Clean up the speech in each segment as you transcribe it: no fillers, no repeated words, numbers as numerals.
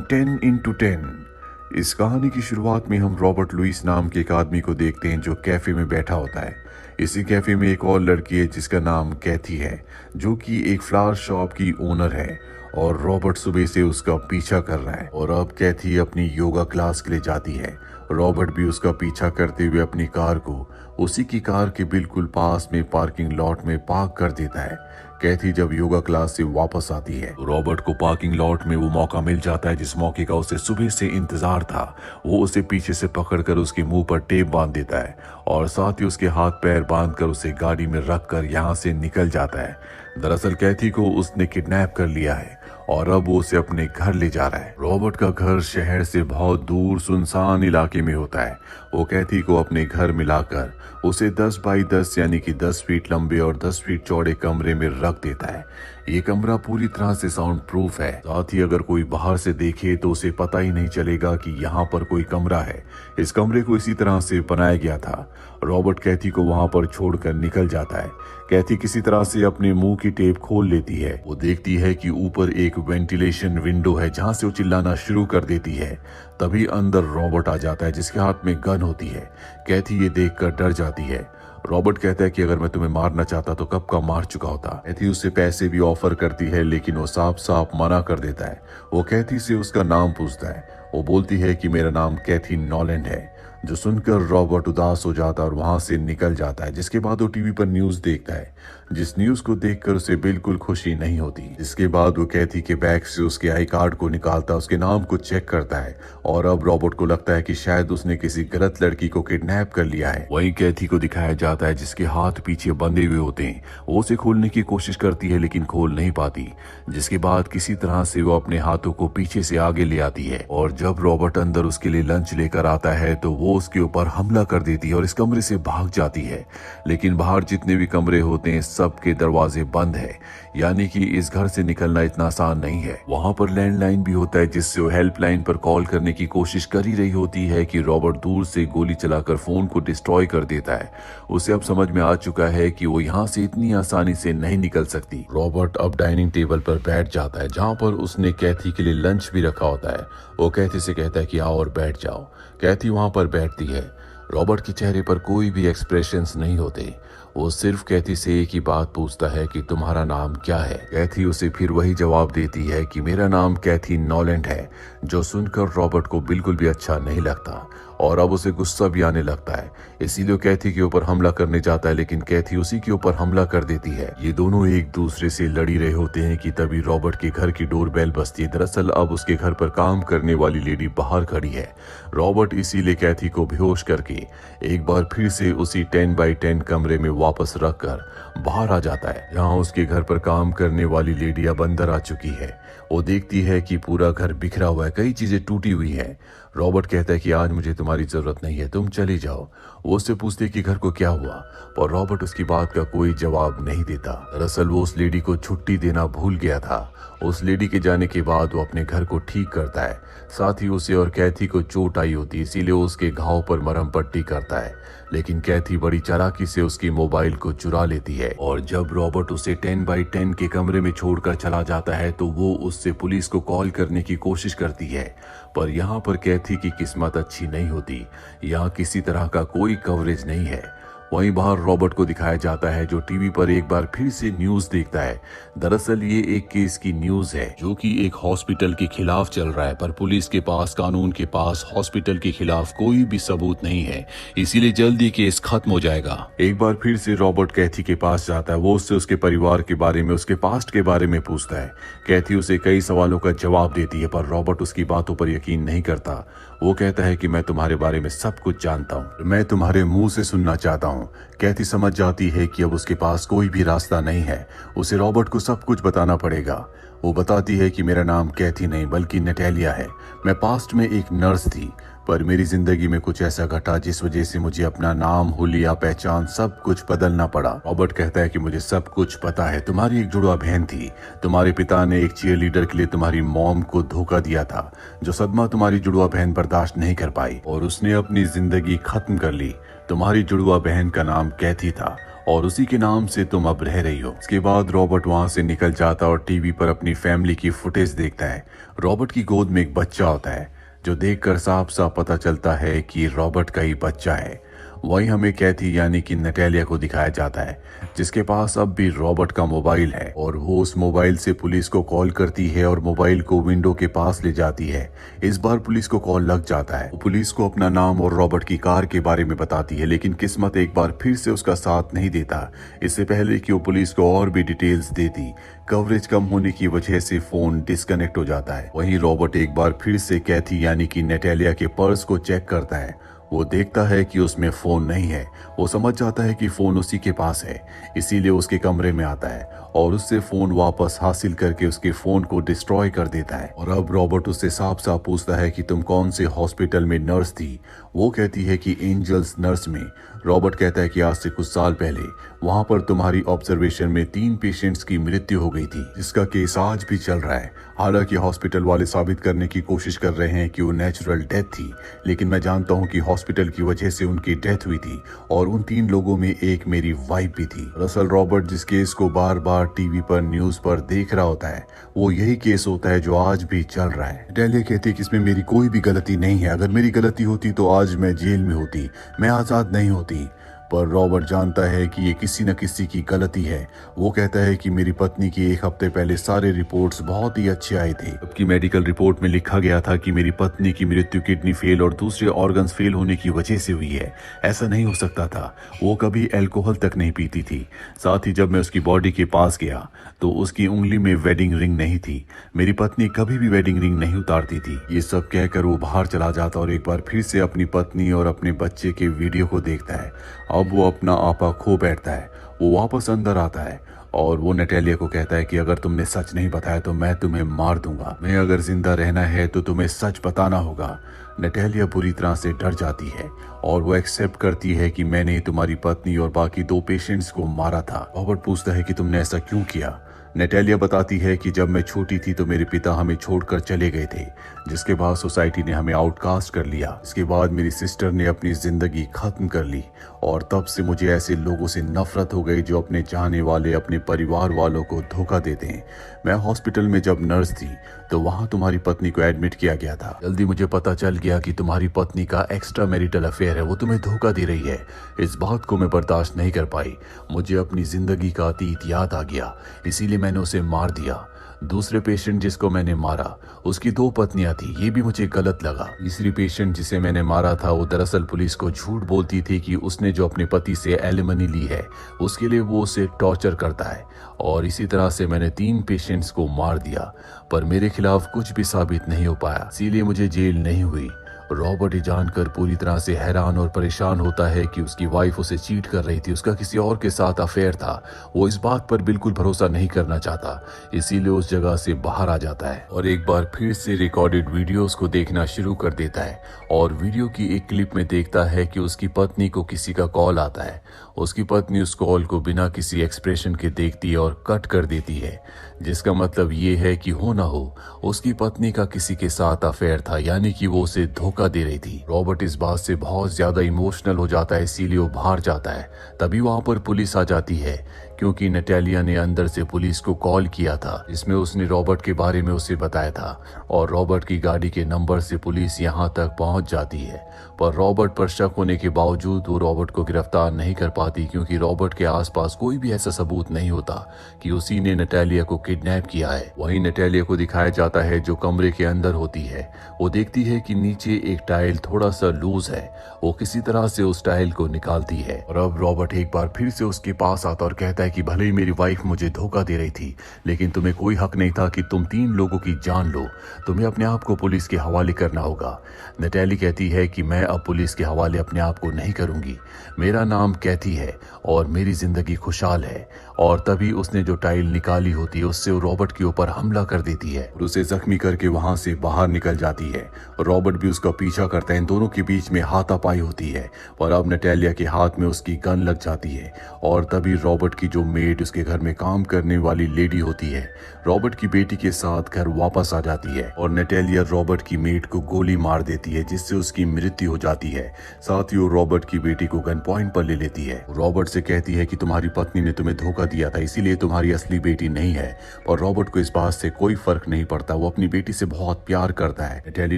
10x10। इस कहानी की शुरुआत में हम रॉबर्ट लुइस नाम के एक आदमी को देखते हैं जो कैफे में बैठा होता है। इसी कैफे में एक और लड़की है जिसका नाम कैथी है, जो कि एक फ्लावर शॉप की ओनर है। और रॉबर्ट सुबह से उसका पीछा कर रहा है और अब कैथी अपनी योगा क्लास के लिए जाती है। रॉबर्ट भी उसका पीछा करते हुए अपनी कार को उसी की कार के बिल्कुल पास में पार्किंग लॉट में पार्क कर देता है। कैथी जब योगा क्लास से वापस आती है तो रॉबर्ट को पार्किंग लॉट में वो मौका मिल जाता है जिस मौके का उसे सुबह से इंतजार था। वो उसे पीछे से पकड़कर उसके मुंह पर टेप बांध देता है और साथ ही उसके हाथ पैर बांधकर उसे गाड़ी में रखकर यहाँ से निकल जाता है। दरअसल कैथी को उसने किडनैप कर लिया है और अब वो उसे अपने घर ले जा रहा है। रॉबर्ट का घर शहर से बहुत दूर सुनसान इलाके में होता है। वो कैथी को अपने घर मिलाकर उसे 10 बाई 10 यानी कि 10 फीट लंबे और 10 फीट चौड़े कमरे में रख देता है। ये कमरा पूरी तरह से साउंड प्रूफ है, साथ ही अगर कोई बाहर से देखे तो उसे पता ही नहीं चलेगा कि यहाँ पर कोई कमरा है। इस कमरे को इसी तरह से बनाया गया था। रॉबर्ट कैथी को वहां पर छोड़कर निकल जाता है। कैथी किसी तरह से अपने मुंह की टेप खोल लेती है। वो देखती है कि ऊपर एक वेंटिलेशन विंडो है जहां से वो चिल्लाना शुरू कर देती है। तभी अंदर रॉबर्ट आ जाता है जिसके हाथ में गन होती है। कैथी ये देखकर डर जाती है। रॉबर्ट कहता है कि अगर मैं तुम्हें मारना चाहता तो कब का मार चुका होता। कैथी उससे पैसे भी ऑफर करती है लेकिन वो साफ साफ मना कर देता है। वो कैथी से उसका नाम पूछता है। वो बोलती है कि मेरा नाम कैथी नॉलैंड है, जो सुनकर रॉबर्ट उदास हो जाता है और वहां से निकल जाता है। जिसके बाद वो टीवी पर न्यूज देखता है, जिस न्यूज को देखकर उसे बिल्कुल खुशी नहीं होती। इसके बाद वो कैथी के बैग से उसके आई कार्ड को निकालता है, उसके नाम को चेक करता है और अब रॉबर्ट को लगता है कि शायद उसने किसी गलत लड़की को किडनैप कर लिया है। वहीं कैथी को दिखाया जाता है जिसके हाथ पीछे बंधे हुए होते हैं। वो उसे खोलने की कोशिश करती है लेकिन खोल नहीं पाती। जिसके बाद किसी तरह से वो अपने हाथों को पीछे से आगे ले आती है और जब रॉबर्ट अंदर उसके लिए लंच लेकर आता है तो वो उसके ऊपर हमला कर देती है और इस कमरे से भाग जाती है। लेकिन बाहर जितने भी कमरे होते हैं सबके दरवाजे बंद है, यानी कि इस घर से निकलना इतना आसान नहीं है। वहां पर लैंडलाइन भी होता है जिससे वो हेल्पलाइन पर कॉल करने की कोशिश कर ही रही होती है कि रॉबर्ट दूर से गोली चलाकर फोन को डिस्ट्रॉय कर देता है। उसे अब समझ में आ चुका है कि वो यहाँ से इतनी आसानी से नहीं निकल सकती। रॉबर्ट अब डाइनिंग टेबल पर बैठ जाता है जहाँ पर उसने कैथी के लिए लंच भी रखा होता है। वो कैथी से कहता है कि आओ और बैठ जाओ। कैथी वहां पर बैठती है। रॉबर्ट के चेहरे पर कोई भी एक्सप्रेशंस नहीं होते। वो सिर्फ कैथी से एक ही बात पूछता है कि तुम्हारा नाम क्या है। कैथी उसे फिर वही जवाब देती है कि मेरा नाम कैथी नॉलैंड है, जो सुनकर रॉबर्ट को बिल्कुल भी अच्छा नहीं लगता और अब उसे गुस्सा भी आने लगता है। इसीलिए कैथी के ऊपर हमला करने जाता है लेकिन कैथी उसी के ऊपर हमला कर देती है। ये दोनों एक दूसरे से लड़ी रहे होते हैं कि तभी रॉबर्ट के घर की डोरबेल बजती है। दरअसल अब उसके घर पर काम करने वाली लेडी बाहर खड़ी है। रॉबर्ट इसीलिए कैथी को बेहोश करके एक बार फिर से उसी 10 बाई 10 कमरे में वापस रखकर बाहर आ जाता है, जहाँ उसके घर पर काम करने वाली लेडी अब अंदर आ चुकी है। वो देखती है कि पूरा घर बिखरा हुआ है, कई चीजें टूटी हुई है। रॉबर्ट कहता है कि आज मुझे तुम्हारी जरूरत नहीं है, तुम चली जाओ। वो उससे पूछती है कि घर को क्या हुआ, पर रॉबर्ट उसकी बात का कोई जवाब नहीं देता। दरअसल वो उस लेडी को छुट्टी देना भूल गया था। उस लेडी के जाने के बाद वो अपने घर को ठीक करता है। साथ ही उसे और कैथी को चोट आई होती है, इसीलिए वो उसके घाव पर मरहम पट्टी करता है। लेकिन कैथी बड़ी चालाकी से उसकी मोबाइल को चुरा लेती है और जब रॉबर्ट उसे 10 बाई 10 के कमरे में छोड़कर चला जाता है तो वो उससे पुलिस को कॉल करने की कोशिश करती है। पर यहाँ पर कैथी की किस्मत अच्छी नहीं होती। यहाँ किसी तरह का कोई कवरेज नहीं है। वहीं बाहर रॉबर्ट को दिखाया जाता है जो टीवी पर एक बार फिर से न्यूज देखता है। दरअसल ये एक केस की न्यूज है जो कि एक हॉस्पिटल के खिलाफ चल रहा है, पर पुलिस के पास, कानून के पास हॉस्पिटल के खिलाफ कोई भी सबूत नहीं है, इसीलिए जल्दी केस खत्म हो जाएगा। एक बार फिर से रॉबर्ट कैथी के पास जाता है। वो उससे उसके परिवार के बारे में, उसके पास्ट के बारे में पूछता है। कैथी उसे कई सवालों का जवाब देती है पर रॉबर्ट उसकी बातों पर यकीन नहीं करता। वो कहता है कि मैं तुम्हारे बारे में सब कुछ जानता हूँ, मैं तुम्हारे मुंह से सुनना चाहता हूँ। कैथी समझ जाती है कि अब उसके पास कोई भी रास्ता नहीं है, उसे रॉबर्ट को सब कुछ बताना पड़ेगा। वो बताती है कि मेरा नाम कैथी नहीं बल्कि नटैलिया है। मैं पास्ट में एक नर्स थी, पर मेरी जिंदगी में कुछ ऐसा घटा जिस वजह से मुझे अपना नाम, हुलिया, पहचान सब कुछ बदलना पड़ा। रॉबर्ट कहता है कि मुझे सब कुछ पता है। तुम्हारी एक जुड़वा बहन थी, तुम्हारे पिता ने एक चीयर लीडर के लिए तुम्हारी मॉम को धोखा दिया था, जो सदमा तुम्हारी जुड़वा बहन बर्दाश्त नहीं कर पाई और उसने अपनी जिंदगी खत्म कर ली। तुम्हारी जुड़वा बहन का नाम कैथी था और उसी के नाम से तुम अब रह रही हो। इसके बाद रॉबर्ट वहां से निकल जाता और टीवी पर अपनी फैमिली की फुटेज देखता है। रॉबर्ट की गोद में एक बच्चा होता है जो देखकर साफ साफ पता चलता है कि रॉबर्ट का ही बच्चा है। वहीं हमें कैथी यानी कि नटालिया को दिखाया जाता है जिसके पास अब भी रॉबर्ट का मोबाइल है और वो उस मोबाइल से पुलिस को कॉल करती है और मोबाइल को विंडो के पास ले जाती है। इस बार पुलिस को कॉल लग जाता है। वो पुलिस को अपना नाम और रॉबर्ट की कार के बारे में बताती है, लेकिन किस्मत एक बार फिर से उसका साथ नहीं देता। इससे पहले कि वो पुलिस को और भी डिटेल्स देती, कवरेज कम होने की वजह से फोन डिस्कनेक्ट हो जाता है। वहीं रॉबर्ट एक बार फिर से कैथी यानी कि नटालिया के पर्स को चेक करता है। वो देखता है कि उसमें फोन नहीं है। वो समझ जाता है कि फोन उसी के पास है, इसीलिए उसके कमरे में आता है और उससे फोन वापस हासिल करके उसके फोन को डिस्ट्रॉय कर देता है। और अब रॉबर्ट उससे साफ साफ पूछता है कि तुम कौन से हॉस्पिटल में नर्स थी। वो कहती है कि एंजल्स नर्स में। रॉबर्ट कहता है कि आज से कुछ साल पहले वहां पर तुम्हारी ऑब्जर्वेशन में 3 पेशेंट्स की मृत्यु हो गई थी, जिसका केस आज भी चल रहा है। हालांकि हॉस्पिटल वाले साबित करने की कोशिश कर रहे हैं कि वो नेचुरल डेथ थी, लेकिन मैं जानता हूं कि हॉस्पिटल की वजह से उनकी डेथ हुई थी और उन 3 लोगों में एक मेरी वाइफ भी थी। दरअसल रॉबर्ट जिस केस को बार बार टीवी पर न्यूज पर देख रहा होता है वो यही केस होता है जो आज भी चल रहा है। नटालिया कहती है कि इसमें मेरी कोई भी गलती नहीं है। अगर मेरी गलती होती तो आज मैं जेल में होती, मैं आजाद नहीं होती। पर रॉबर्ट जानता है कि ये किसी न किसी की गलती है। वो कहता है कि मेरी पत्नी की 1 हफ्ते पहले सारे रिपोर्ट्स बहुत ही अच्छे आए थे, जबकि मेडिकल रिपोर्ट में लिखा गया था कि मेरी पत्नी की मृत्यु किडनी फेल और दूसरे ऑर्गन्स फेल होने की वजह से हुई है। ऐसा नहीं हो सकता था। वो कभी अल्कोहल तक नहीं पीती थी। साथ ही जब मैं उसकी बॉडी के पास गया तो उसकी उंगली में वेडिंग रिंग नहीं थी। मेरी पत्नी कभी भी वेडिंग रिंग नहीं उतारती थी। ये सब कहकर वो बाहर चला जाता और एक बार फिर से अपनी पत्नी और अपने बच्चे के वीडियो को देखता है। अब वो अपना आपा खो बैठता है। वो वापस अंदर आता है और वो नटालिया को कहता है कि अगर तुमने सच नहीं बताया तो मैं तुम्हें मार दूंगा। मैं अगर जिंदा रहना है तो तुम्हें सच बताना होगा। नटालिया बुरी तरह से डर जाती है और वो एक्सेप्ट करती है कि मैंने तुम्हारी पत्नी और बाकी 2 पेशेंट्स को मारा था। रॉबर्ट पूछता है कि तुमने ऐसा क्यों किया। नटालिया बताती है कि जब मैं छोटी थी तो मेरे पिता हमें छोड़कर चले गए थे, जिसके बाद सोसाइटी ने हमें आउटकास्ट कर लिया। इसके बाद मेरी सिस्टर ने अपनी जिंदगी खत्म कर ली और तब से मुझे ऐसे लोगों से नफरत हो गई जो अपने चाहने वाले अपने परिवार वालों को धोखा देते हैं। मैं हॉस्पिटल में जब नर्स थी तो वहां तुम्हारी पत्नी को एडमिट किया गया था। जल्दी मुझे पता चल गया कि तुम्हारी पत्नी का एक्स्ट्रा मैरिटल अफेयर है, वो तुम्हें धोखा दे रही है। इस बात को मैं बर्दाश्त नहीं कर पाई। मुझे अपनी जिंदगी का अतीत याद आ गया, इसीलिए मैंने उसे मार दिया। दूसरे पेशेंट जिसको मैंने मारा उसकी 2 पत्नियां थी, ये भी मुझे गलत लगा। तीसरी पेशेंट जिसे मैंने मारा था वो दरअसल पुलिस को झूठ बोलती थी कि उसने जो अपने पति से एलिमनी ली है उसके लिए वो उसे टॉर्चर करता है, और इसी तरह से मैंने 3 पेशेंट्स को मार दिया। पर मेरे खिलाफ कुछ भी साबित नहीं हो पाया, इसीलिए मुझे जेल नहीं हुई। रॉबर्ट ये जानकर पूरी तरह से हैरान और परेशान होता है कि उसकी वाइफ उसे चीट कर रही थी, उसका किसी और के साथ अफेयर था। वो इस बात पर बिल्कुल भरोसा नहीं करना चाहता, इसीलिए उस जगह से बाहर आ जाता है और एक बार फिर से रिकॉर्डेड वीडियोस को देखना शुरू कर देता है। और वीडियो की एक क्लिप में देखता है कि उसकी पत्नी को किसी का कॉल आता है। उसकी पत्नी उस कॉल को बिना किसी एक्सप्रेशन के देखती है और कट कर देती है, जिसका मतलब ये है कि हो ना हो उसकी पत्नी का किसी के साथ अफेयर था, यानी कि वो उसे धोखा दे रही थी। रॉबर्ट इस बात से बहुत ज्यादा इमोशनल हो जाता है, इसीलिए वो बाहर जाता है। तभी वहां पर पुलिस आ जाती है क्योंकि नटालिया ने अंदर से पुलिस को कॉल किया था, जिसमें उसने रॉबर्ट के बारे में उसे बताया था और रॉबर्ट की गाड़ी के नंबर से पुलिस यहां तक पहुंच जाती है। पर रॉबर्ट पर शक होने के बावजूद वो रॉबर्ट को गिरफ्तार नहीं कर पाती क्योंकि रॉबर्ट के आसपास कोई भी ऐसा सबूत नहीं होता कि उसी ने नटालिया को किडनैप किया है। वहीं नटालिया को दिखाया जाता है जो कमरे के अंदर होती है। वो देखती है कि नीचे एक टाइल थोड़ा सा लूज है। वो किसी तरह से उस टाइल को निकालती है और अब रॉबर्ट एक बार फिर से उसके पास आता और कहता है कि भले ही मेरी वाइफ मुझे धोखा दे रही थी, लेकिन तुम्हें कोई हक नहीं था कि तुम 3 लोगों की जान लो। तुम्हें अपने आप को पुलिस के हवाले करना होगा। नटाली कहती है कि मैं अब पुलिस के हवाले अपने आप को नहीं करूंगी। मेरा नाम कैथी है और मेरी जिंदगी खुशहाल है और तभी उसने जो टाइल निकाली होती है उससे वो रॉबर्ट के ऊपर हमला कर देती है और उसे जख्मी करके वहां से बाहर निकल जाती है। रॉबर्ट भी उसका पीछा करता है। इन दोनों के बीच में हाथापाई होती है और अब नटालिया के हाथ में उसकी गन लग जाती है और तभी रॉबर्ट की जो मेड उसके घर में काम करने वाली लेडी होती है रॉबर्ट की बेटी के साथ घर वापस आ जाती है और नटालिया रॉबर्ट की मेड को गोली मार देती है जिससे उसकी मृत्यु हो जाती है। साथ ही वो रॉबर्ट की बेटी को गन पॉइंट पर ले लेती है। रॉबर्ट से कहती है कि तुम्हारी पत्नी ने तुम्हें धोखा दिया था, इसीलिए तुम्हारी असली बेटी नहीं है। और रॉबर्ट को इस बात से कोई फर्क नहीं पड़ता, वो अपनी बेटी से बहुत प्यार करता है। नटाली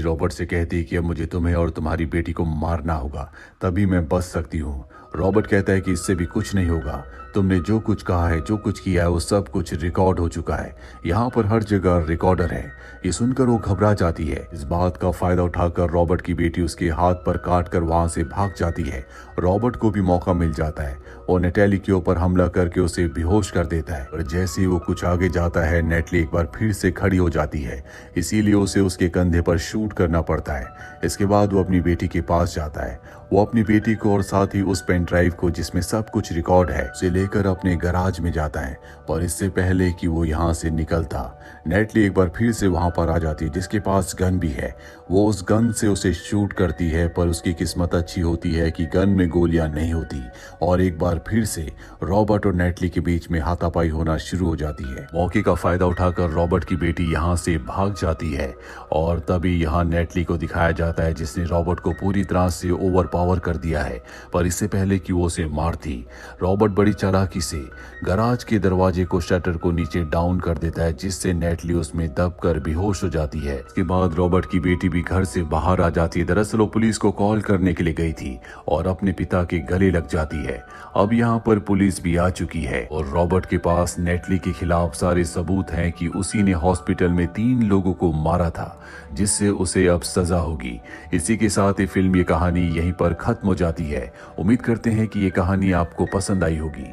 रॉबर्ट से कहती है कि अब मुझे तुम्हें और तुम्हारी बेटी को मारना होगा, तभी मैं बच सकती हूँ। रॉबर्ट कहता है कि इससे भी कुछ नहीं होगा, तुमने जो कुछ कहा है, जो कुछ किया है, वो सब कुछ रिकॉर्ड हो चुका है। यहाँ पर हर जगह रिकॉर्डर है। ये सुनकर वो घबरा जाती है। इस बात का फायदा उठाकर रॉबर्ट की बेटी उसके हाथ पर काट कर वहां से भाग जाती है। रॉबर्ट को भी मौका मिल जाता है और नटाली के ऊपर हमला करके उसे बेहोश कर देता है। और जैसे ही वो कुछ आगे जाता है, नटाली एक बार फिर से खड़ी हो जाती है, इसीलिए उसे उसके कंधे पर शूट करना पड़ता है। इसके बाद वो अपनी बेटी के पास जाता है। वो अपनी बेटी को और साथ ही उस पेन ड्राइव को जिसमें सब कुछ रिकॉर्ड है उसे लेकर अपने गैराज में जाता है। और इससे पहले कि वो यहाँ से निकलता, नटाली एक बार फिर से वहां पर आ जाती है जिसके पास गन भी है। वो उस गन से उसे शूट करती है, पर उसकी किस्मत अच्छी होती है कि गन में गोलियां नहीं होती और एक बार फिर से रॉबर्ट और नटाली के बीच में हाथापाई होना शुरू हो जाती है। मौके का फायदा उठाकर रॉबर्ट की बेटी यहाँ से भाग जाती है और तभी यहाँ नटाली को दिखाया जाता है जिसने रॉबर्ट को पूरी तरह से ओवर पावर कर दिया है। पर इससे पहले कि वो उसे मारती, रॉबर्ट बड़ी चालाकी से गैराज के दरवाजे को, शटर को नीचे डाउन कर देता है जिससे नटाली उसमें दबकर बेहोश हो जाती है। इसके बाद रॉबर्ट की बेटी भी घर से बाहर आ जाती है। दरअसल वो पुलिस को कॉल करने के लिए गई थी और अपने पिता के गले लग जाती है। अब यहाँ पर पुलिस भी आ चुकी है और रॉबर्ट के पास नटाली के खिलाफ सारे सबूत हैं कि उसी ने हॉस्पिटल में 3 लोगों को मारा था, जिससे उसे अब सजा होगी। इसी के साथ ये फिल्म, ये कहानी यहीं पर खत्म हो जाती है। उम्मीद करते हैं कि ये कहानी आपको पसंद आई होगी।